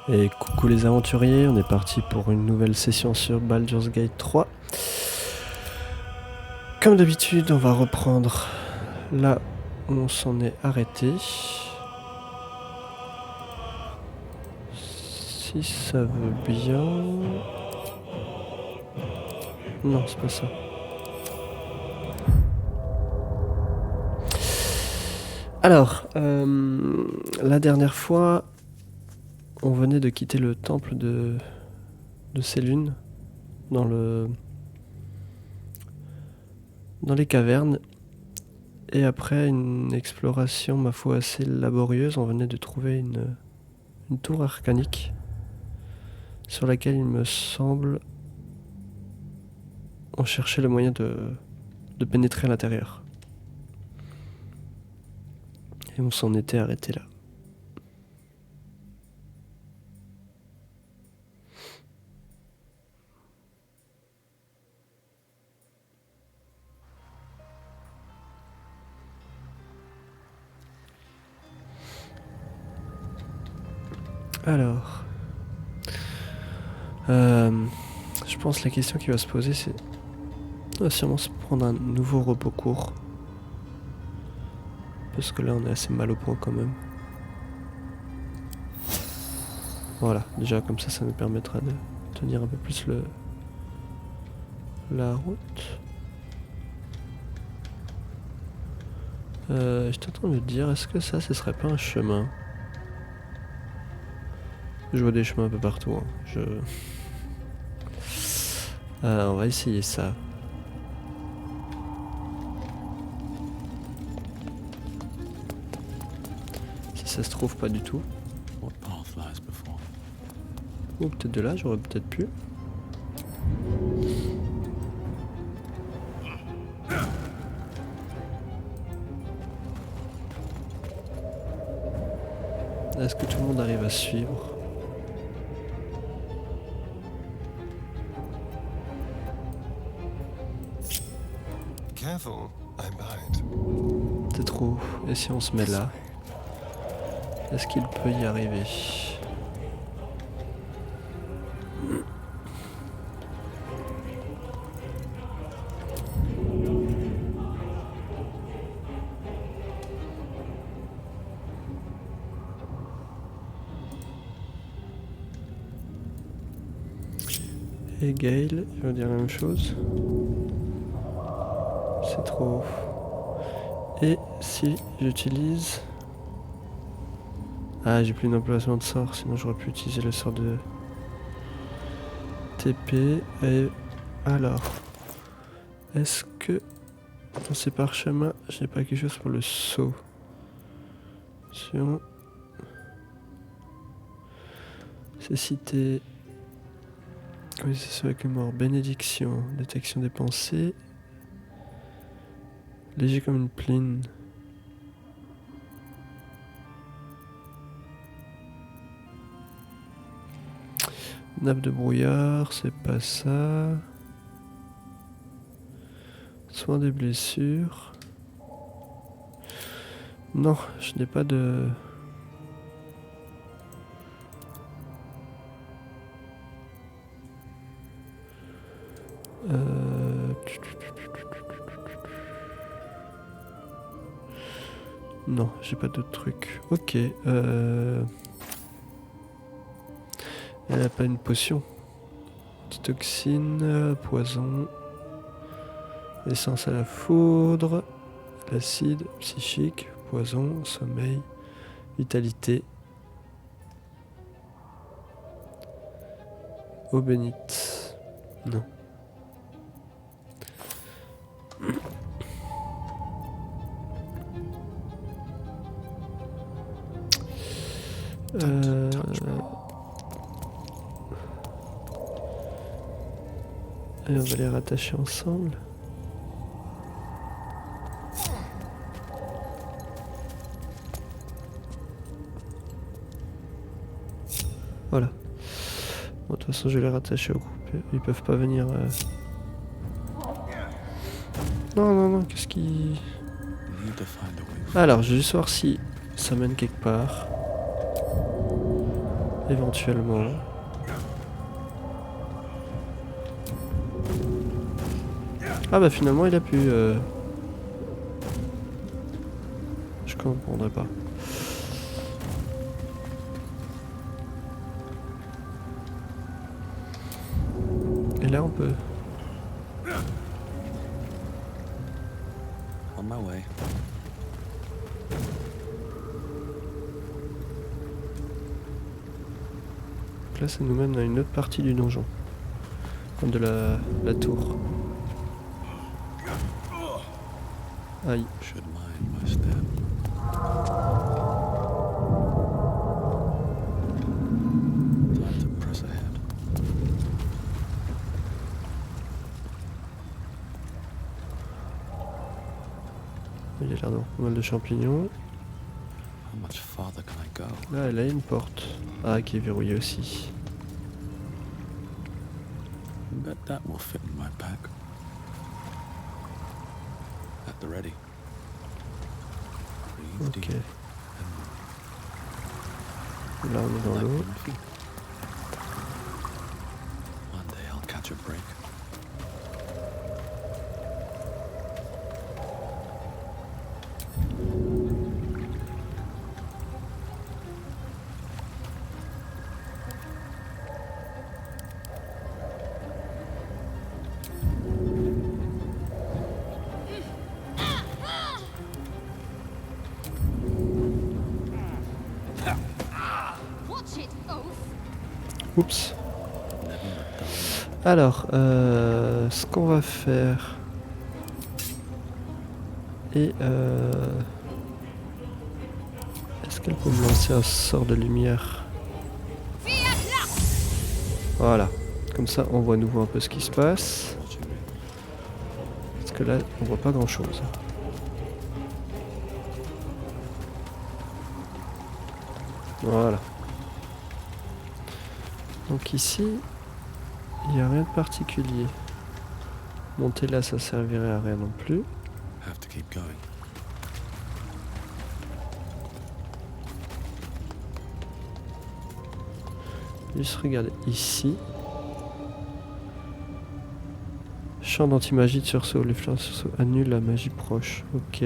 Et coucou les aventuriers, on est parti pour une nouvelle session sur Baldur's Gate 3. Comme d'habitude, on va reprendre là où on s'en est arrêté. Si ça veut bien... Non, c'est pas ça. Alors, la dernière fois, on venait de quitter le temple de Sélune dans les cavernes. Et après une exploration, ma foi, assez laborieuse, on venait de trouver une tour arcanique sur laquelle il me semble on cherchait le moyen de pénétrer à l'intérieur. Et on s'en était arrêté là. Alors, je pense que la question qui va se poser, c'est on va sûrement se prendre un nouveau repos court. Parce que là, on est assez mal au point quand même. Voilà, déjà comme ça nous permettra de tenir un peu plus la route. J'étais en train de me dire, est-ce que ça, ce serait pas un chemin? Je vois des chemins un peu partout. Hein. On va essayer ça. Si ça se trouve pas du tout. Ou peut-être de là, j'aurais peut-être pu. Est-ce que tout le monde arrive à suivre? C'est trop. Et si on se met là? Est-ce qu'il peut y arriver? Et Gale, il va dire la même chose. C'est trop. Et si j'utilise... Ah, j'ai plus d'emplacement de sort, sinon j'aurais pu utiliser le sort de TP. Et alors, est-ce que dans ces parchemins, j'ai pas quelque chose pour le saut? C'est cité. Oui, c'est ça avec les morts. Bénédiction, détection des pensées. Léger comme une pline. Nappe de brouillard, c'est pas ça. Soin des blessures. Non, je n'ai pas de... Non, j'ai pas d'autres trucs. Ok. Elle a pas une potion. Toxine, poison, essence à la foudre, l'acide, psychique, poison, sommeil, vitalité, eau bénite. Non. Et on va les rattacher ensemble. Voilà. Bon, de toute façon, je vais les rattacher au groupe. Ils peuvent pas venir... Non, qu'est-ce qui... Alors, je vais juste voir si ça mène quelque part. Éventuellement. Ah bah finalement il a pu... Je comprendrais pas. Et là on peut... On my way. Donc là ça nous mène à une autre partie du donjon. Comme de la tour. Aïe. Should mind my step. Time to press ahead. Il y a l'air d'avoir pas mal de champignons. How much farther can I go? Là elle a une porte. Ah qui est verrouillée aussi. Bet that will fit in my pack. At the ready. Breathe Ok. deep and Là on est dans like l'eau. wooden feet. One day I'll catch a break. Watch it, oaf. Oups. Never let go. Alors, ce qu'on va faire... Et est-ce qu'elle peut me lancer un sort de lumière? Voilà. Comme ça, on voit à nouveau un peu ce qui se passe. Watching me. Parce que là, on voit pas grand-chose. Voilà. Donc ici, il n'y a rien de particulier. Monter là, ça servirait à rien non plus. Have to keep going. Juste regarder ici. Champ d'anti-magie de sursaut. Les fleurs de sursaut annulent la magie proche. Ok.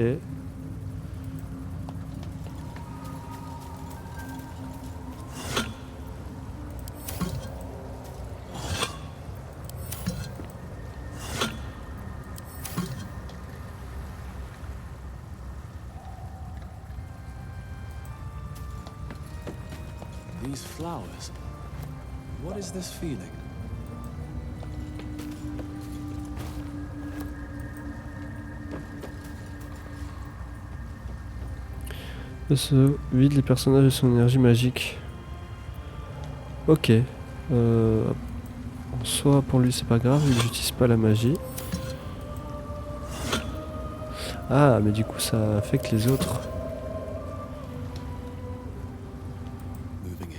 These flowers. What is this feeling? Ce vide les personnages de son énergie magique. Ok. En soi, pour lui, c'est pas grave, vu que j'utilise pas la magie. Ah, mais du coup, ça affecte les autres. Moving in.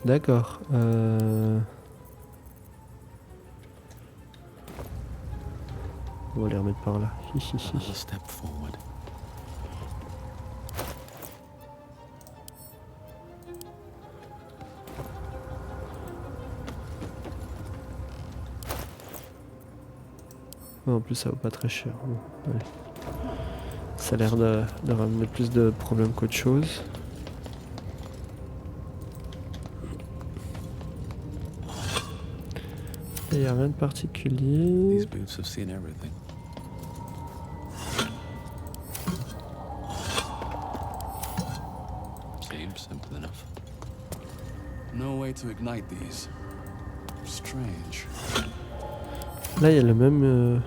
D'accord. On va les remettre par là. Another step forward. En plus, ça vaut pas très cher. Bon, allez. Ça a l'air de ramener plus de problèmes qu'autre chose. Il n'y a rien de particulier. These boots have seen everything. Seems simple enough. No way to ignite these. Strange. Là, il y a le même...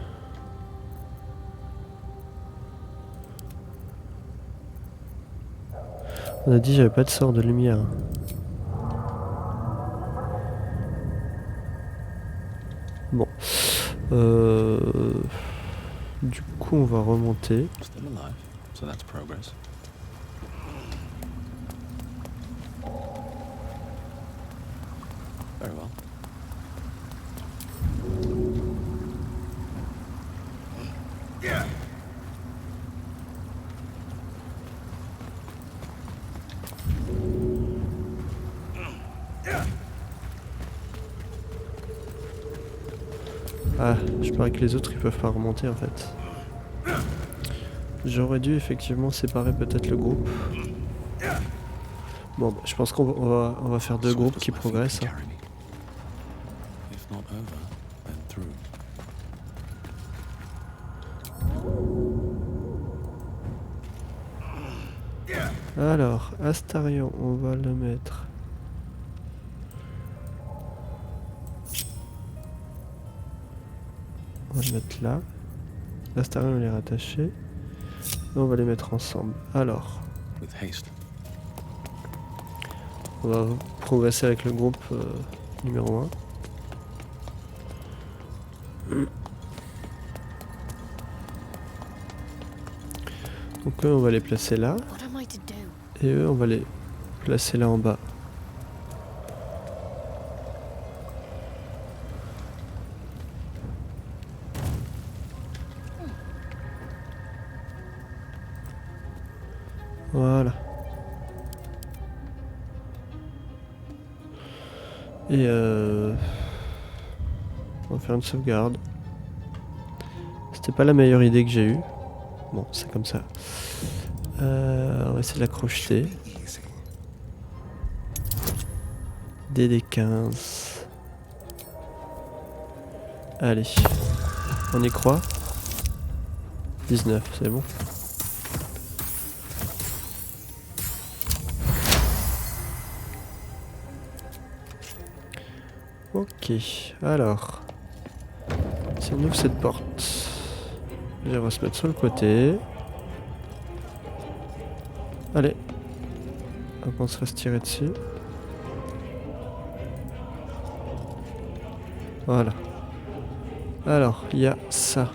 On a dit j'avais pas de sort de lumière. Bon. Du coup, on va remonter. Still alive, so that's progress. Very well. Ah, je parie que les autres ils peuvent pas remonter en fait. J'aurais dû effectivement séparer peut-être le groupe. Bon, bah, je pense on va faire deux groupes qui progressent. Hein. If not over, then through. Alors, Astarion, on va le mettre. On va le mettre là. Astarion, on est rattaché. Et on va les mettre ensemble. Alors, With haste. on va progresser avec le groupe numéro 1. Donc eux, on va les placer là. What am I to do? Et eux, on va les placer là en bas. Voilà. Et on va faire une sauvegarde. C'était pas la meilleure idée que j'ai eue. Bon, c'est comme ça. On va essayer de la crocheter. DD15. Allez. On y croit. 19, c'est bon. Ok, alors. Si on ouvre cette porte. Déjà, on va se mettre sur le côté. Allez. Hop, on se reste tirer dessus. Voilà. Alors, il y a ça.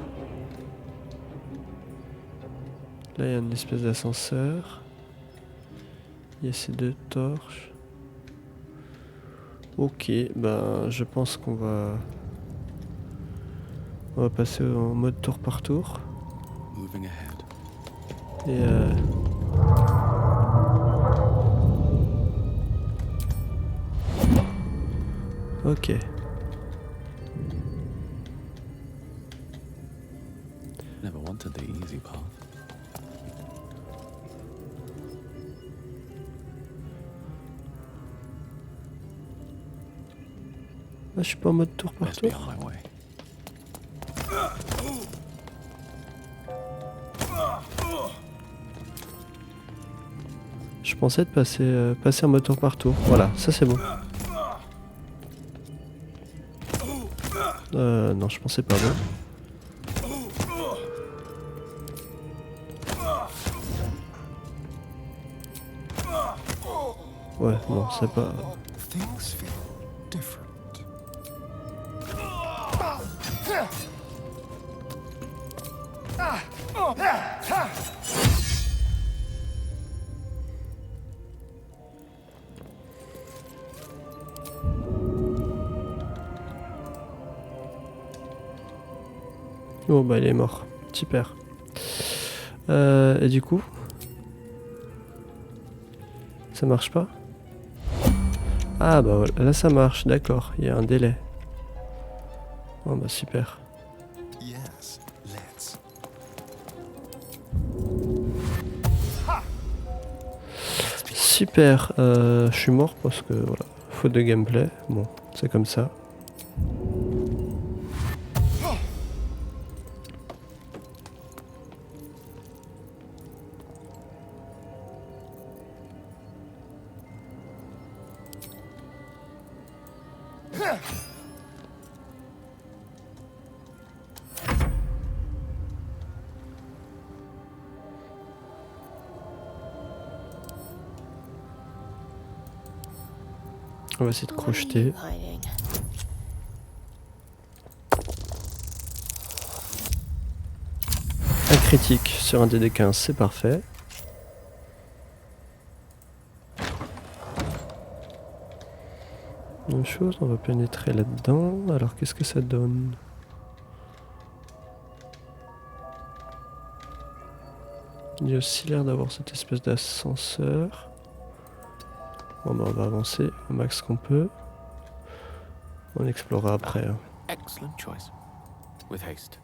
Là, il y a une espèce d'ascenseur. Il y a ces deux torches. Ok, ben je pense qu'on va... On va passer en mode tour par tour. Moving ahead. Et ok. Never wanted the easy path. Ah, je suis pas en mode tour par Best be tour. on my way. Je pensais de passer en mode tour par tour. Voilà, ça c'est bon. Non, je pensais pas bon. Ouais, non, c'est pas... Things feel different. Oh bah il est mort. Super. Et du coup... Ça marche pas? Ah bah voilà, là ça marche, d'accord, il y a un délai. Oh bah super. Yes, let's. Super, je suis mort parce que voilà, faute de gameplay, bon, c'est comme ça. On va essayer de What are crocheter. you hiding? Un critique sur un DD15, c'est parfait. Même chose, on va pénétrer là-dedans. Alors qu'est-ce que ça donne? Il y a aussi l'air d'avoir cette espèce d'ascenseur. Bon bah on va avancer au max qu'on peut. On explorera après. Hein. Excellent choice. With haste.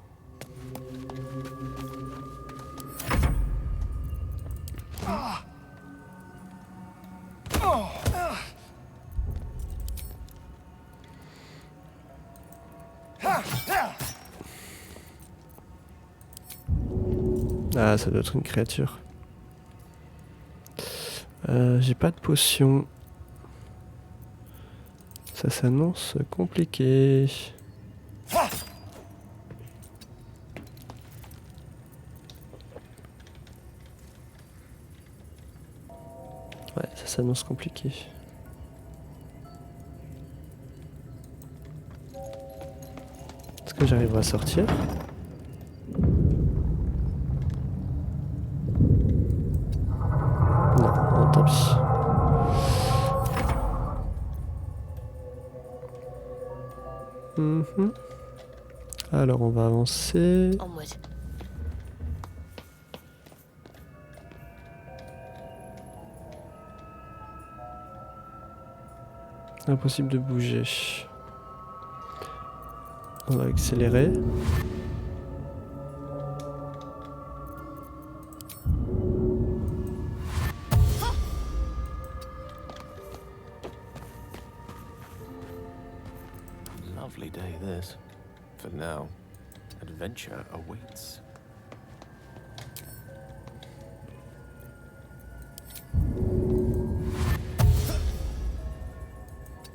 Ah, ça doit être une créature. J'ai pas de potion. Ça s'annonce compliqué. Ouais, ça s'annonce compliqué. Est-ce que j'arriverai à sortir? Non, non, tant pis. Mhm. Alors on va avancer. Onward. Impossible de bouger. On va accélérer. Lovely day this. For now, adventure awaits.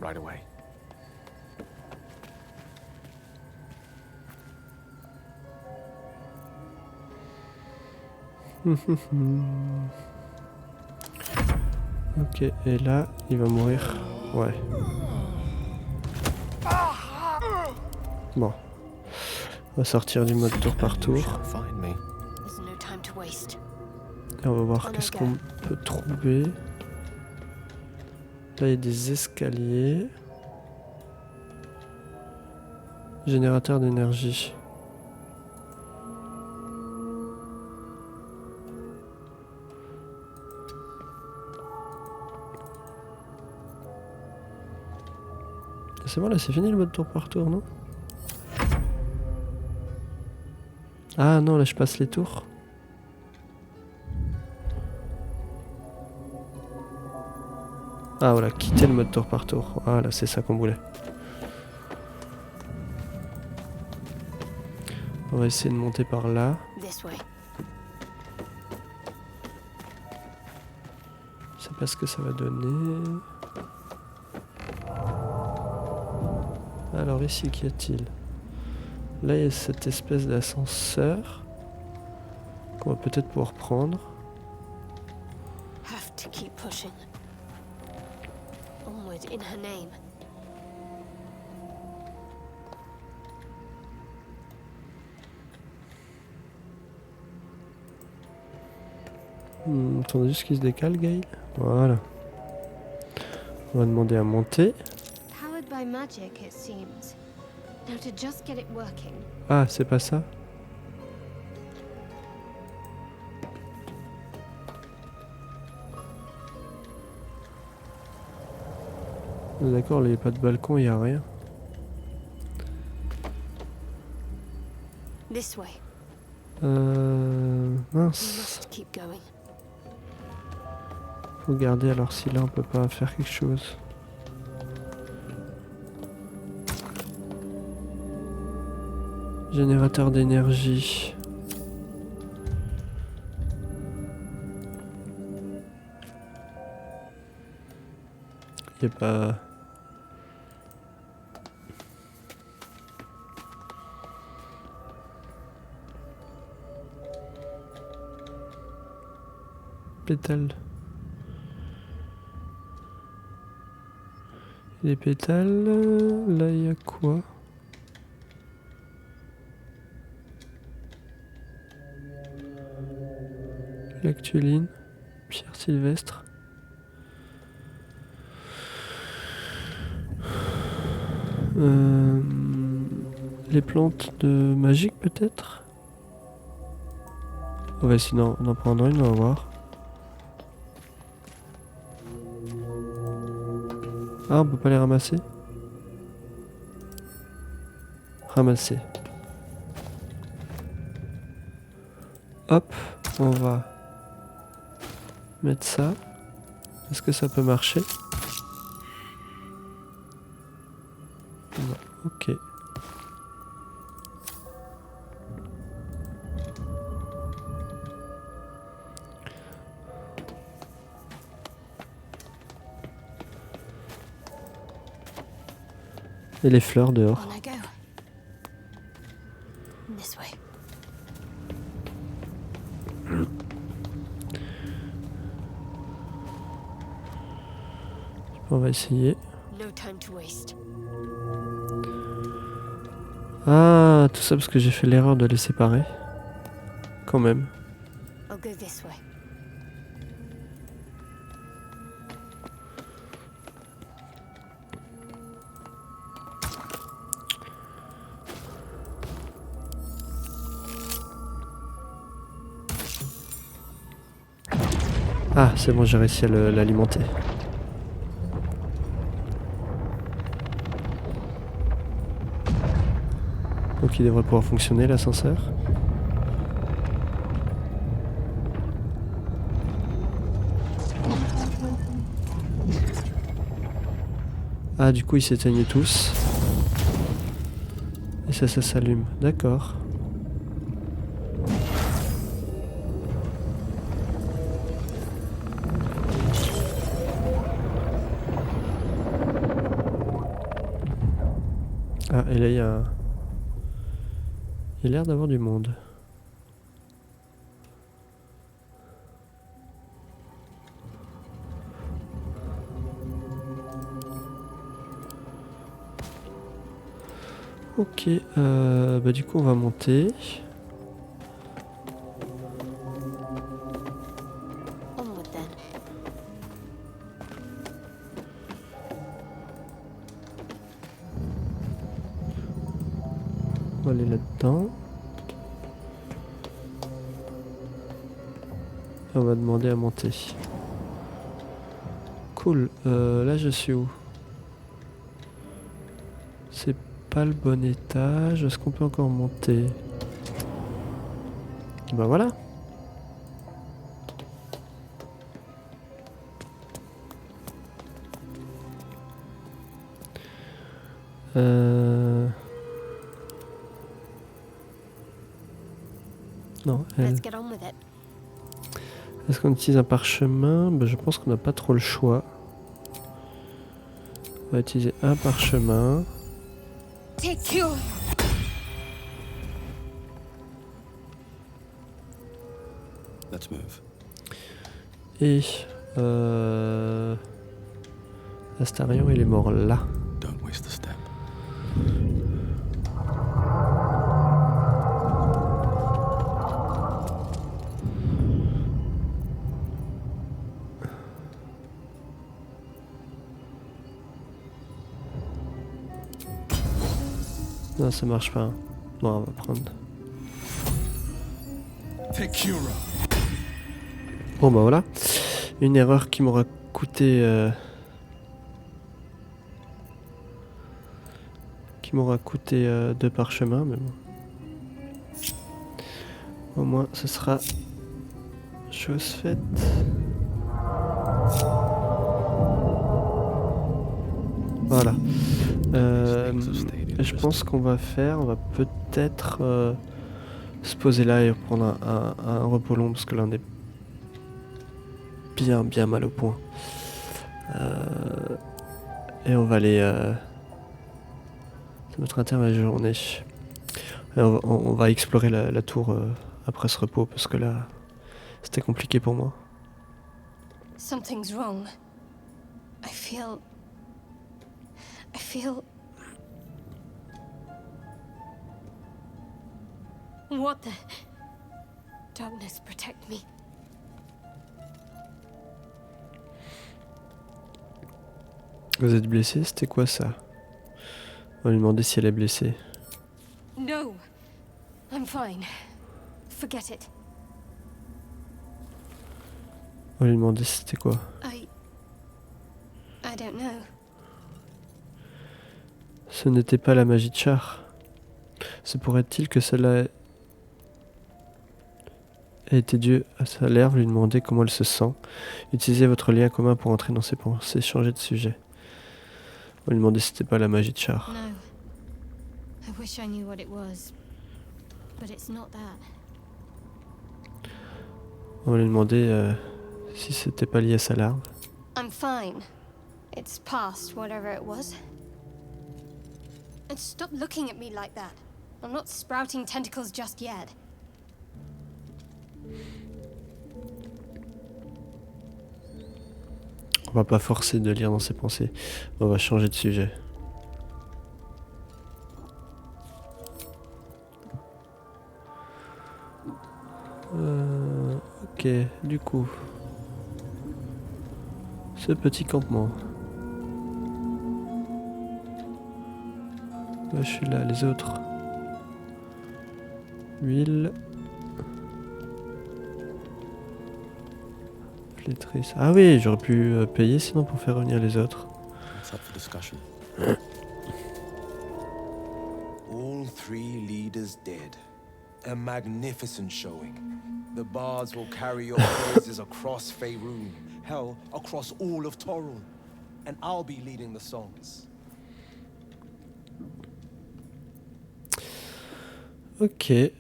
Right away. Ok, et là, il va mourir. Ouais. Bon. On va sortir du mode tour par You tour. shall find me. There's no time to waste. Et on va voir qu'est-ce qu'on peut trouver. Là, il y a des escaliers. Générateur d'énergie. C'est bon, là, c'est fini le mode tour par tour, non? Ah non, là, je passe les tours. Ah voilà, quitter le mode tour par tour. Voilà, c'est ça qu'on voulait. On va essayer de monter par là. This way. Je sais pas ce que ça va donner. Alors ici, qu'y a-t-il? Là, il y a cette espèce d'ascenseur qu'on va peut-être pouvoir prendre. Have to keep pushing. Onward in her name. Attendez juste qu'il se décale, Gaël. Voilà. On va demander à monter. Powered by magic, it seems. Now to just get it working. Ah, c'est pas ça? D'accord, là, il n'y a pas de balcon, il n'y a rien. This way. We Mince. must keep going. Faut garder alors si là on peut pas faire quelque chose. Générateur d'énergie. Y a pas... Pétales. Les pétales, là il y a quoi? Lactuline, pierre sylvestre. Les plantes de magique peut-être? On va essayer d'en prendre une, on va voir. Ah, on peut pas les ramasser? Ramasser. Hop, on va mettre ça. Est-ce que ça peut marcher? Non, ok. Et les fleurs dehors. On I go. This way. On va essayer. No time to waste. Ah, tout ça parce que j'ai fait l'erreur de les séparer. Quand même. I'll go this way. Ah, c'est bon, j'ai réussi à l'alimenter. Donc il devrait pouvoir fonctionner l'ascenseur. Ah, du coup ils s'éteignaient tous. Et ça s'allume. D'accord. Ah, et là il y a... Il y a l'air d'avoir du monde. Ok, bah du coup on va monter. Onward then. On va aller là-dedans. Et on va demander à monter. Cool, là je suis où? C'est pas le bon étage. Est-ce qu'on peut encore monter? Bah voilà. Non. Let's get on with it. Est-ce qu'on utilise un parchemin? Bah, je pense qu'on n'a pas trop le choix. On va utiliser un parchemin. Take cure. Let's move. Et Astarion, il est mort là. Don't waste the step. Non, ça marche pas. Bon, on va prendre. Tekura. Bon bah voilà. Une erreur qui m'aura coûté... deux parchemins, mais bon. Au moins, ce sera chose faite. Voilà. Je pense qu'on va faire, on va peut-être se poser là et prendre un repos long parce que là on est bien mal au point. Et on va aller... ça mettre un terme à la journée. Et on va explorer la tour après ce repos parce que là c'était compliqué pour moi. Something's wrong. I feel... What the... Darkness, protect me. Vous êtes blessé? C'était quoi ça? On va lui demander si elle est blessée. No. I'm fine. Forget it. On va lui demander si c'était quoi. I don't know. Ce n'était pas la magie de Char. Se pourrait-il que cela ait été dû à sa larve, lui demander comment elle se sent. Utilisez votre lien commun pour entrer dans ses pensées, changer de sujet. On lui demander si c'était pas la magie de Char. No. I wish I knew what it was. But it's not that. On va lui demander si c'était pas lié à sa larve. I'm fine. It's past whatever it was. And stop looking at me like that. I'm not sprouting tentacles just yet. On va pas forcer de lire dans ses pensées. On va changer de sujet. Ok, du coup. Ce petit campement. Moi, je suis là, les autres. Huile. Flétrisse. Ah oui, j'aurais pu payer sinon pour faire revenir les autres. It's up for discussion. All three leaders dead. A magnificent showing. The bards will carry your praises across Faerun, hell, across all of Torul. And I'll be leading the songs. Ok.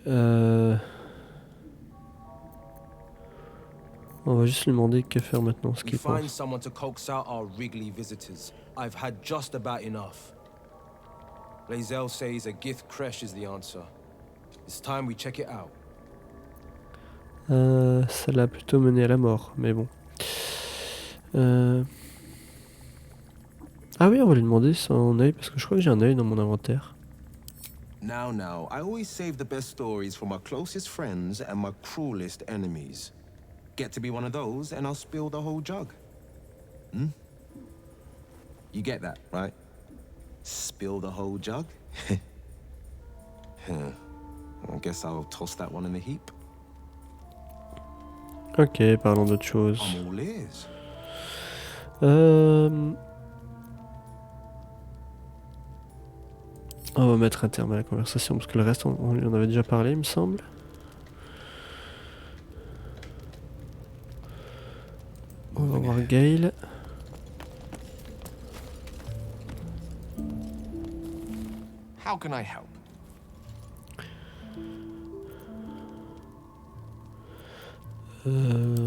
On va juste lui demander que faire maintenant, ce We qu'il find pense. someone to coax out our Wrigley visitors. I've had just about enough. Lae'zel says a Gith Kresh is the answer. It's time we check it out. Ça l'a plutôt mené à la mort, mais bon. Ah oui, on va lui demander son œil, parce que je crois que j'ai un œil dans mon inventaire. Now, I always save the best stories for my closest friends and my cruelest enemies. Get to be one of those, and I'll spill the whole jug. Hmm? You get that, right? Spill the whole jug? Huh. I guess I'll toss that one in the heap. Ok, parlons d'autre chose. I'm all ears. On va mettre un terme à la conversation, parce que le reste, on lui en avait déjà parlé, il me semble. On va voir Gale. How can I help?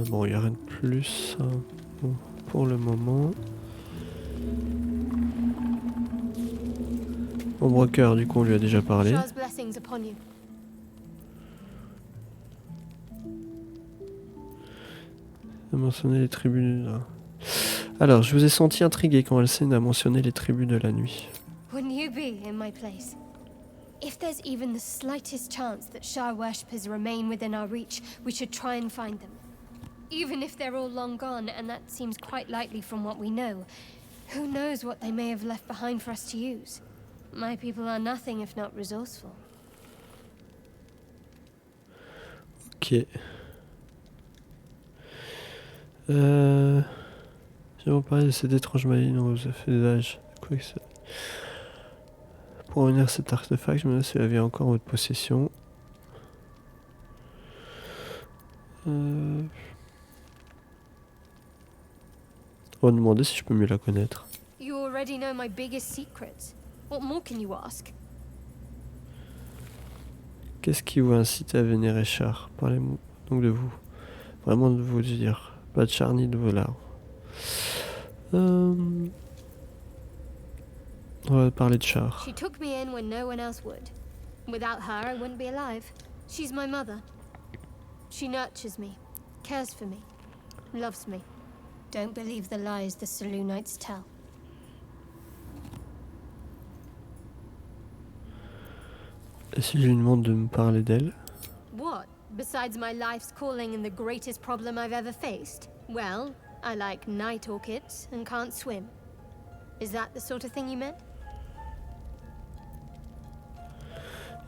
Bon, il n'y a rien de plus hein, bon, pour le moment. Bon, Broker, du coup, on lui a déjà parlé. Char's blessings upon you. Elle a mentionné les tribus. Alors, je vous ai senti intrigué quand Alcine a mentionné les tribus de la nuit. Wouldn't you be in my place? If there's even the slightest chance that Shar worshippers remain within our reach, we should try and find them. Even if they're all long gone, and that seems quite likely from what we know, who knows what they may have left behind for us to use? My people are nothing if not resourceful. Ok. J'ai vraiment parlé de cette étrange maladie dont vous avez fait usage. Quoi que ça... Pour revenir à cet artefact, je me demande s'il avait encore en votre possession. On va demander si je peux mieux la connaître. You already know my biggest secrets. What more can you ask? Qu'est-ce qui vous incite à vénérer Char? Parlez-moi donc de vous. Vraiment de vous dire. Pas de Char ni de vos larves. On va parler de Char. She took me in when no one else would. Without her, I wouldn't be alive. She's my mother. She nurtures me, cares for me, loves me. Don't believe the lies the Selûnites tell. Et si je lui demande de me parler d'elle? What? Besides my life's calling and the greatest problem I've ever faced? Well, I like night orchids and can't swim. Is that the sort of thing you meant?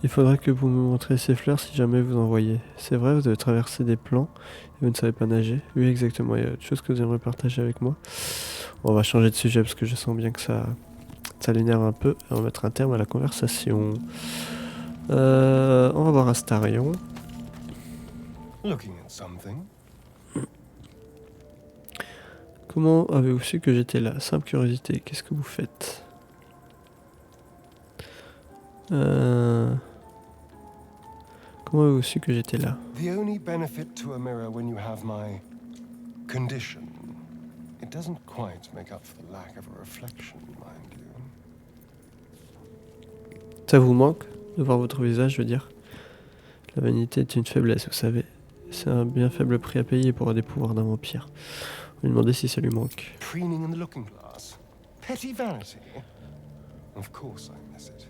Il faudra que vous me montrez ces fleurs si jamais vous en voyez. C'est vrai, vous avez traversé des plans et vous ne savez pas nager. Oui, exactement. Il y a autre chose que vous aimeriez partager avec moi. On va changer de sujet parce que je sens bien que ça Ça l'énerve un peu. On va mettre un terme à la conversation. On va voir Astarion. Looking at something. Comment avez-vous su que j'étais là? Simple curiosité. Qu'est-ce que vous faites? Comment avez-vous su que j'étais là? The only benefit to a mirror when you have my condition, it doesn't quite make up for the lack of a reflection, mind you. Ça vous manque de voir votre visage, je veux dire? La vanité est une faiblesse, vous savez. C'est un bien faible prix à payer pour des pouvoirs d'un vampire. On lui demandait si ça lui manque. Preening in the looking glass. Petty vanity. Of course I miss it.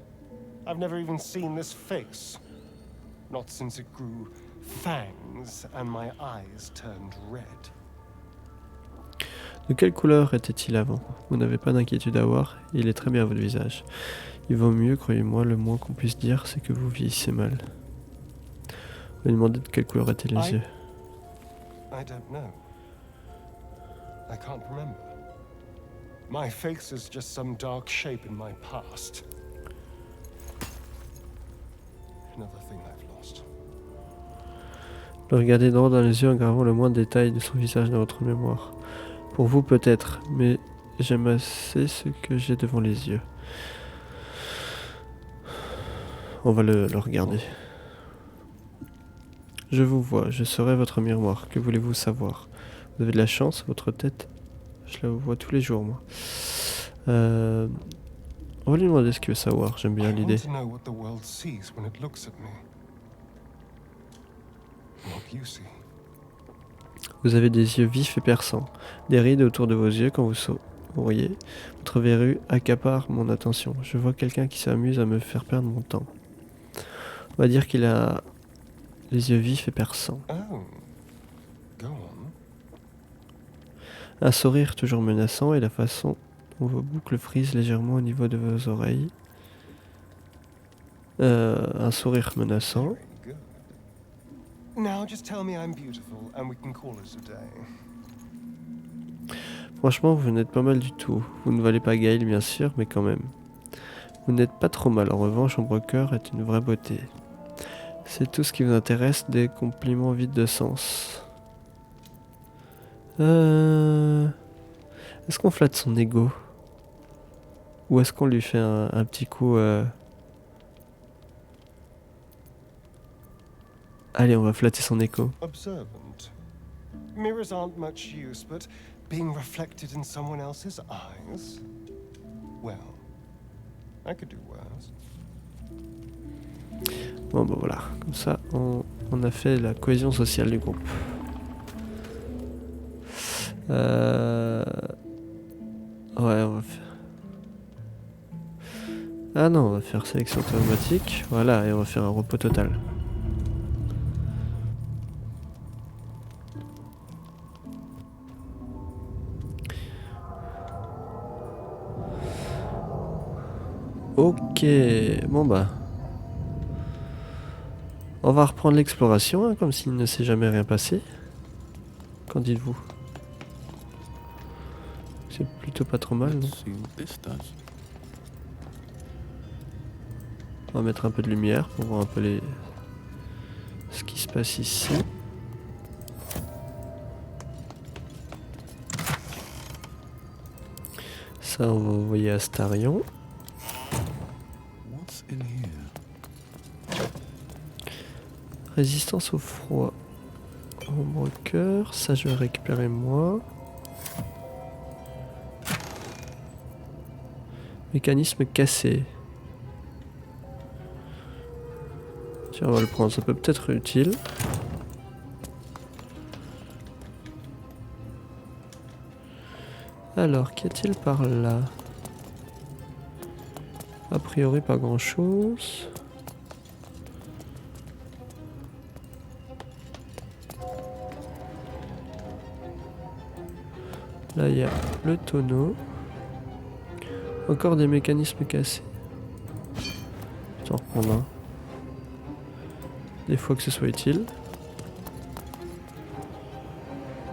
I've never even seen this face. Not since it grew fangs and my eyes turned red. De quelle couleur était-il avant? Vous n'avez pas d'inquiétude à avoir, il est très bien votre visage. Il vaut mieux, croyez-moi, le moins qu'on puisse dire, c'est que vous vieillissez mal. On lui demandait de quelle couleur étaient les yeux. I don't know. I can't remember. My face is just some dark shape in my past. Another thing I've lost. Le regardez droit dans les yeux en gravant le moindre détail de son visage dans votre mémoire. Pour vous peut-être, mais j'aime assez ce que j'ai devant les yeux. On va le regarder. Je vous vois, je serai votre miroir. Que voulez-vous savoir? Vous avez de la chance, votre tête, je la vois tous les jours, moi. On va lui demander ce qu'il veut savoir, j'aime bien I l'idée. want to know what the world sees when it looks at me. What you see. Vous avez des yeux vifs et perçants, des rides autour de vos yeux quand vous souriez. Votre verrue accapare mon attention. Je vois quelqu'un qui s'amuse à me faire perdre mon temps. On va dire qu'il a les yeux vifs et perçants. Oh. Go on. Un sourire toujours menaçant et la façon dont vos boucles frisent légèrement au niveau de vos oreilles. Un sourire menaçant. Very good. Now just tell me I'm beautiful and we can call it a day. Franchement, vous n'êtes pas mal du tout. Vous ne valez pas Gaël, bien sûr, mais quand même. Vous n'êtes pas trop mal. En revanche, Ombrecœur est une vraie beauté. C'est tout ce qui vous intéresse, des compliments vides de sens. Est-ce qu'on flatte son ego? Ou est-ce qu'on lui fait un petit coup Allez, on va flatter son ego. Observant. Mirrors aren't much use, but being reflected in someone else's eyes? Well, I could do worse. Bon bah voilà, comme ça on a fait la cohésion sociale du groupe. Ouais, on va faire... Ah non, on va faire sélection automatique. Voilà, et on va faire un repos total. Ok, bon bah... On va reprendre l'exploration, hein, comme s'il ne s'est jamais rien passé. Qu'en dites-vous? C'est plutôt pas trop mal, non? Let's see what this does. On va mettre un peu de lumière pour voir un peu ce qui se passe ici. Ça, on va envoyer à Astarion. What's in here? Résistance au froid. Ombrecœur, ça je vais récupérer moi. Mécanisme cassé. Tiens, on va le prendre, ça peut peut-être être utile. Alors, qu'y a-t-il par là? A priori, pas grand-chose. Là, il y a le tonneau. Encore des mécanismes cassés. Je vais en reprendre un. Des fois que ce soit utile.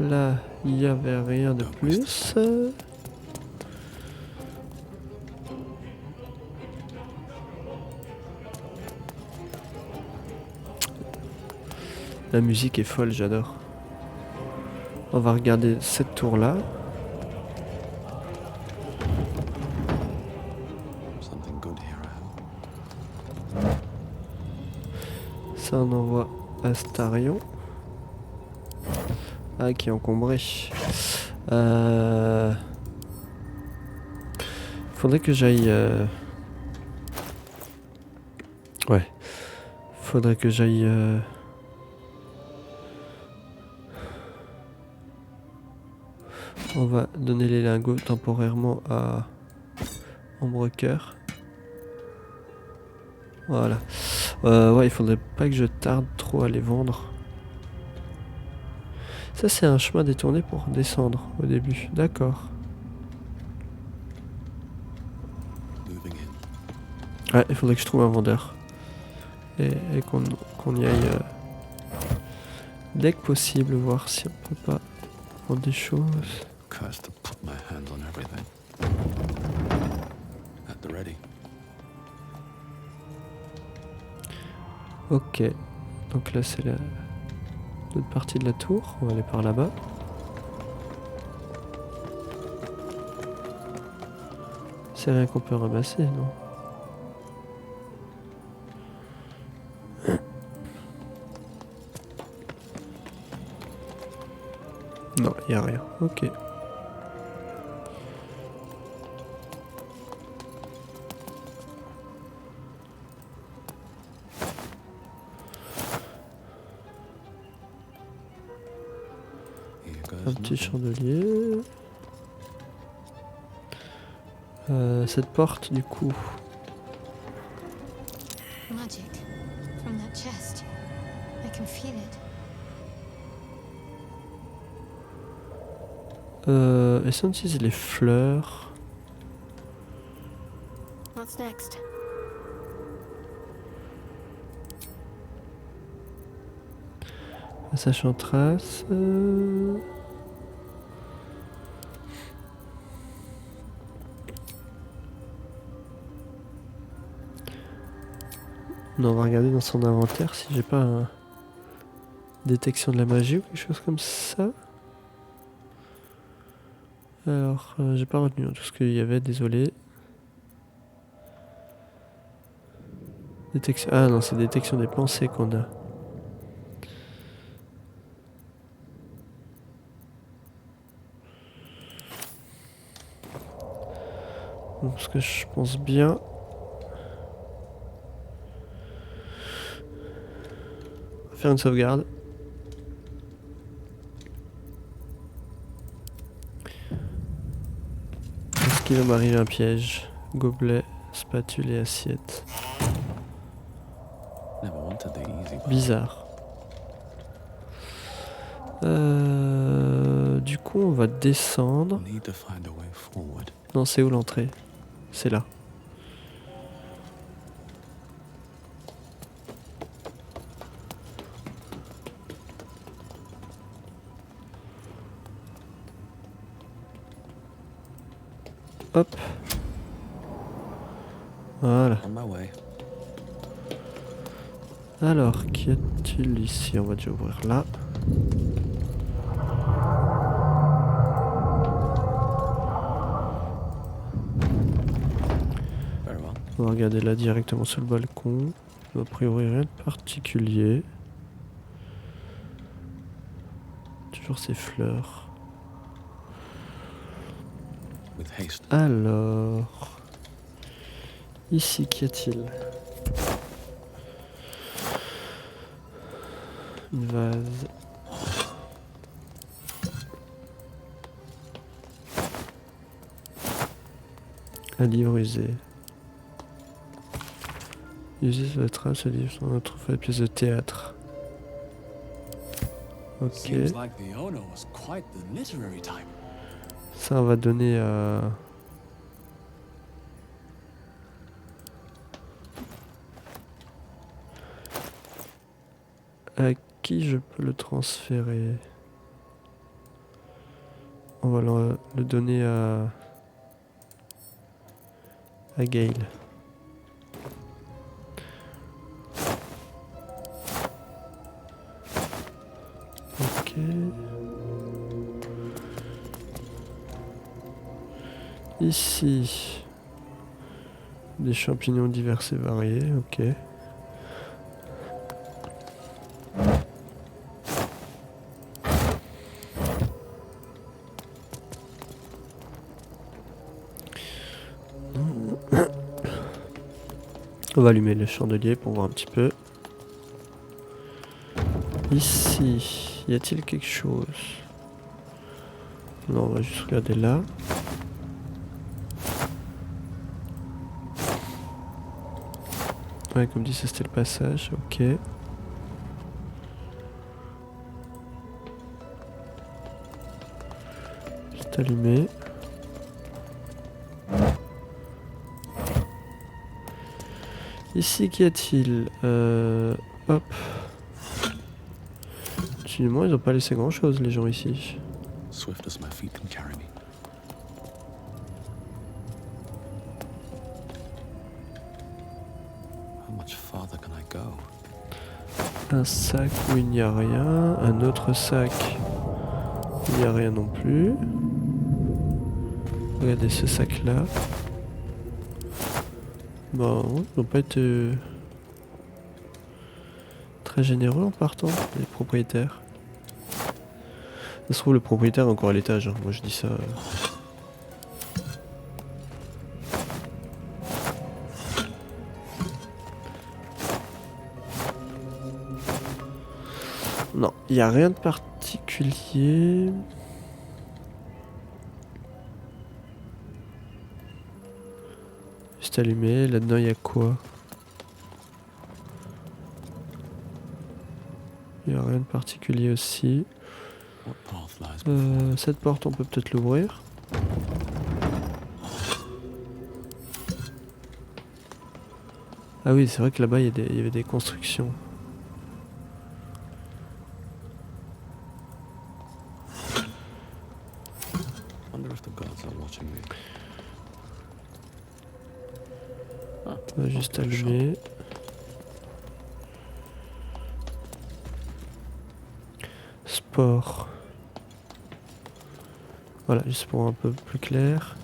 Là, il n'y avait rien de plus. La musique est folle, j'adore. On va regarder cette tour-là. Something good here, I hope. Ça, on envoie Astarion. Ah, qui est encombré. Faudrait que j'aille... Ouais. Faudrait que j'aille... On va donner les lingots temporairement à Ombrecoeur. Voilà. Ouais, il faudrait pas que je tarde trop à les vendre. Ça, c'est un chemin détourné pour descendre au début. D'accord. Moving in. Ouais, il faudrait que je trouve un vendeur. Et qu'on y aille dès que possible, voir si on peut pas vendre des choses. Cursed to put my hands on everything. At the ready. Ok. Donc là, c'est l'autre partie de la tour. On va aller par là-bas. C'est rien qu'on peut ramasser, non? Non, il a rien. Ok. Here goes Un petit nothing. chandelier. Cette porte, du coup. Magic from that chest. I can feel it. Et si on utilise les fleurs? What's next? Passage en trace. Non, on va regarder dans son inventaire si j'ai pas un... détection de la magie ou quelque chose comme ça. Alors, j'ai pas retenu tout ce qu'il y avait, désolé. Détection... Ah non, c'est détection des pensées qu'on a. Donc, ce que je pense bien... On va faire une sauvegarde. Est-ce qu'il va m'arriver un piège? Gobelet, spatule et assiette. Never wanted the easy way. Bizarre. Du coup, on va descendre. Need to find a way forward. Non, c'est où l'entrée? C'est là. Hop. Voilà. On my way. Alors, qu'y a-t-il ici? On va déjà ouvrir là. Very well. On va regarder là directement sur le balcon. A priori rien de particulier. Toujours ces fleurs. With haste. Alors... Ici, qu'y a-t-il? Une vase. Un livre usé. Usé sur la trace, ce livre, on retrouve la pièce de théâtre. Ok. Seems like the owner was quite the literary type. Ça, on va donner à... À qui je peux le transférer? On va le donner à Gale. Ici, des champignons divers et variés, ok. On va allumer le chandelier pour voir un petit peu. Ici, y a-t-il quelque chose? Non, on va juste regarder là. Ouais, comme dit, ça c'était le passage, ok. Juste allumé. Ici, qu'y a-t-il? Hop. Finalement, ils ont pas laissé grand chose, les gens ici. Swift as my feet can carry me. How much farther can I go? Un sac où il n'y a rien. Un autre sac où il n'y a rien non plus. Regardez ce sac-là. Bon, ils n'ont pas été très généreux en partant, les propriétaires. Ça se trouve, le propriétaire est encore à l'étage, hein. Moi je dis ça. Non, il n'y a rien de particulier. Juste allumé, là-dedans il y a quoi? Il n'y a rien de particulier aussi. What path lies before? Cette porte on peut peut-être l'ouvrir. Ah oui, c'est vrai que là-bas il y avait des constructions. Wonder if the gods are watching me. On va juste allumer. Sport. Voilà, juste pour un peu plus clair.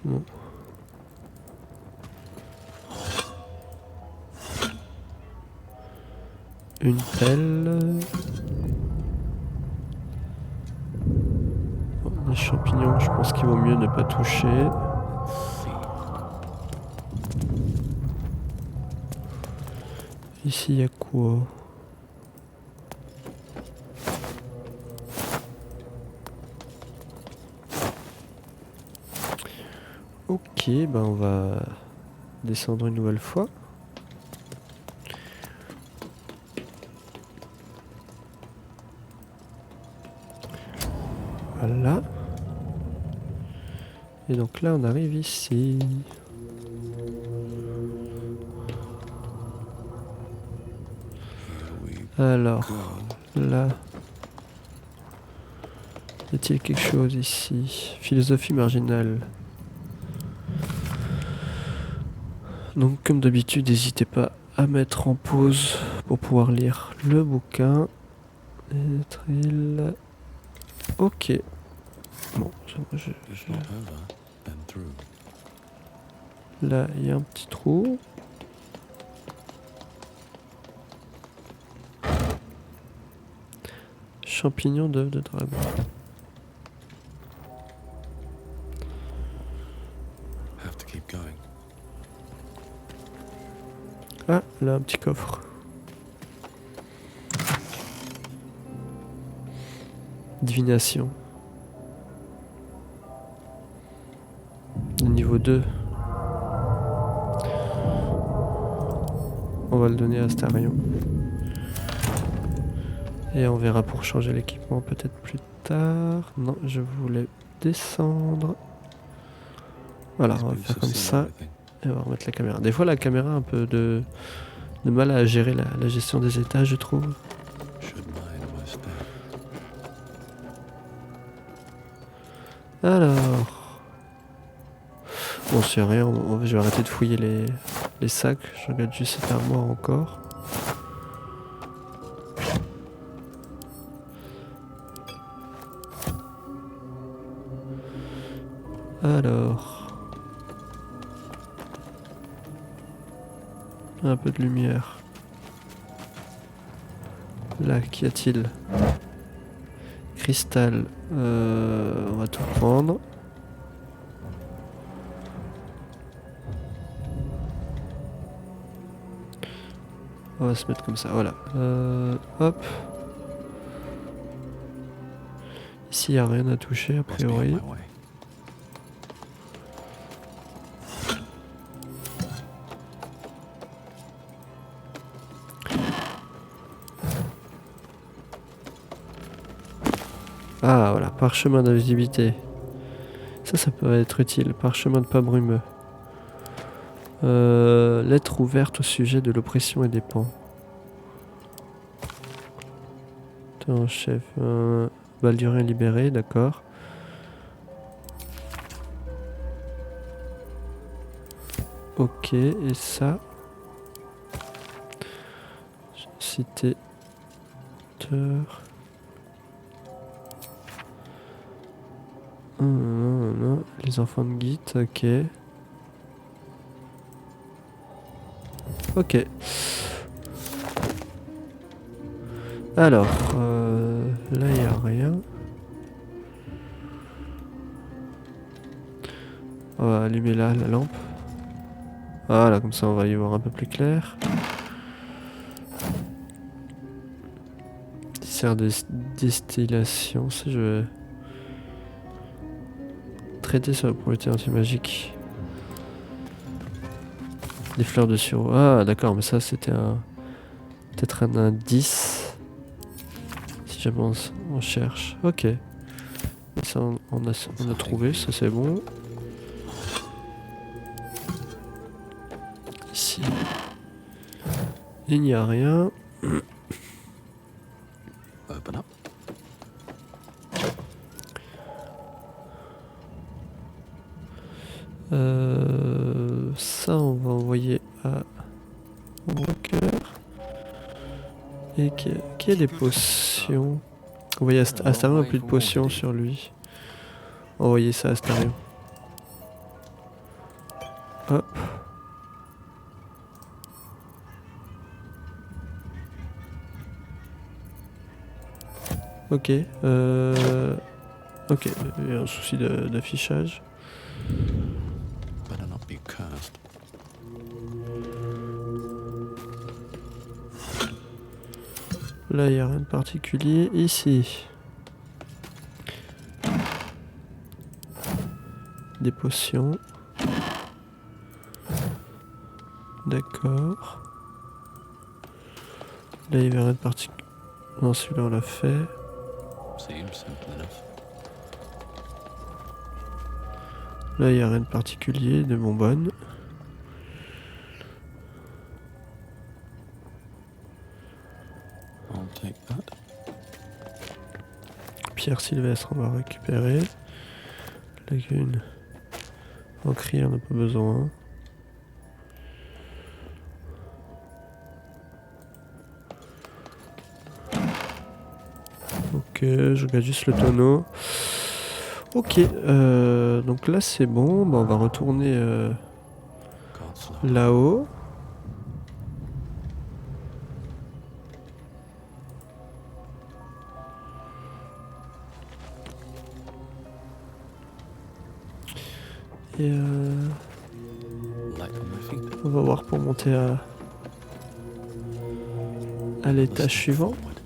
Bon. Une pelle. Bon, les champignons, je pense qu'il vaut mieux ne pas toucher. Let's see. Ici, il y a quoi? Ok, ben on va descendre une nouvelle fois. Voilà. Et donc là, on arrive ici. Alors, là. Y a-t-il quelque chose ici? Philosophie marginale. Donc, comme d'habitude, n'hésitez pas à mettre en pause pour pouvoir lire le bouquin. Être-il... Ok. Bon, If not over, then through. là, il y a un petit trou. Champignon d'œuf de dragon. Have to keep going. Ah, là, un petit coffre. Divination. Niveau 2. On va le donner à Astarion. Et on verra pour changer l'équipement peut-être plus tard. Non, je voulais descendre. Voilà, on va faire comme ça. Et on va remettre la caméra. Des fois, la caméra a un peu de mal à gérer la gestion des étages, je trouve. Should mind my step. Alors... Bon, c'est rien, je vais arrêter de fouiller les sacs. Je regarde juste cette armoire encore. Alors. Un peu de lumière. Là, qu'y a-t-il? Cristal. On va tout prendre. On va se mettre comme ça, voilà. Hop. Ici, il n'y a rien à toucher, a Must be on priori. my way. Ah, voilà, parchemin d'invisibilité. Ça peut être utile. Parchemin de pas brumeux. Lettre ouverte au sujet de l'oppression et des pans. Attends, chef. Baldurin libéré, d'accord. Ok, et ça. Cité. Non. Les enfants de Git, ok. Ok. Alors, là il n'y a rien. On va allumer là la lampe. Voilà, comme ça on va y voir un peu plus clair. Sert de distillation, si je vais traiter sur la propriété anti-magique. Des fleurs de sureau. Ah d'accord, mais ça c'était un... peut-être un indice. Si jamais on cherche. Ok. Et ça on a trouvé, ça c'est bon. Ici. Il n'y a rien. Open up. Ça on va envoyer à Walker. Et qui a des potions? Envoyer à Astarion, n'a plus de potions sur lui. Envoyer ça à Astarion. Hop. Ok. Ok, il y a un souci d'affichage. Better not be cursed. Là, il n'y a rien de particulier. Ici. Des potions. D'accord. Là, il n'y avait rien de particulier. Non, celui-là, on l'a fait. Seems simple enough. Là, il n'y a rien de particulier, de bonbonne. I'll take that. Pierre Sylvestre, on va récupérer. Lagune. Encrier, on n'a pas besoin. Ok, je regarde juste le tonneau. Ok, donc là c'est bon. Bah, on va retourner God's law. là-haut. Et Light on my feet. on va voir pour monter à l'étage suivant. Forward.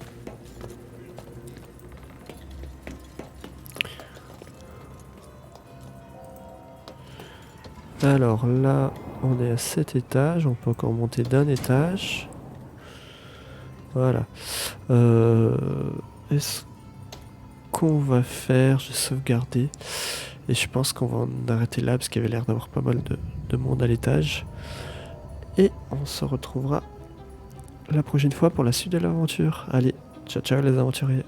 Alors là, on est à 7 étages. On peut encore monter d'un étage. Voilà. Est-ce qu'on va faire? Je vais sauvegarder. Et je pense qu'on va en arrêter là parce qu'il y avait l'air d'avoir pas mal de monde à l'étage. Et on se retrouvera la prochaine fois pour la suite de l'aventure. Allez, ciao ciao les aventuriers.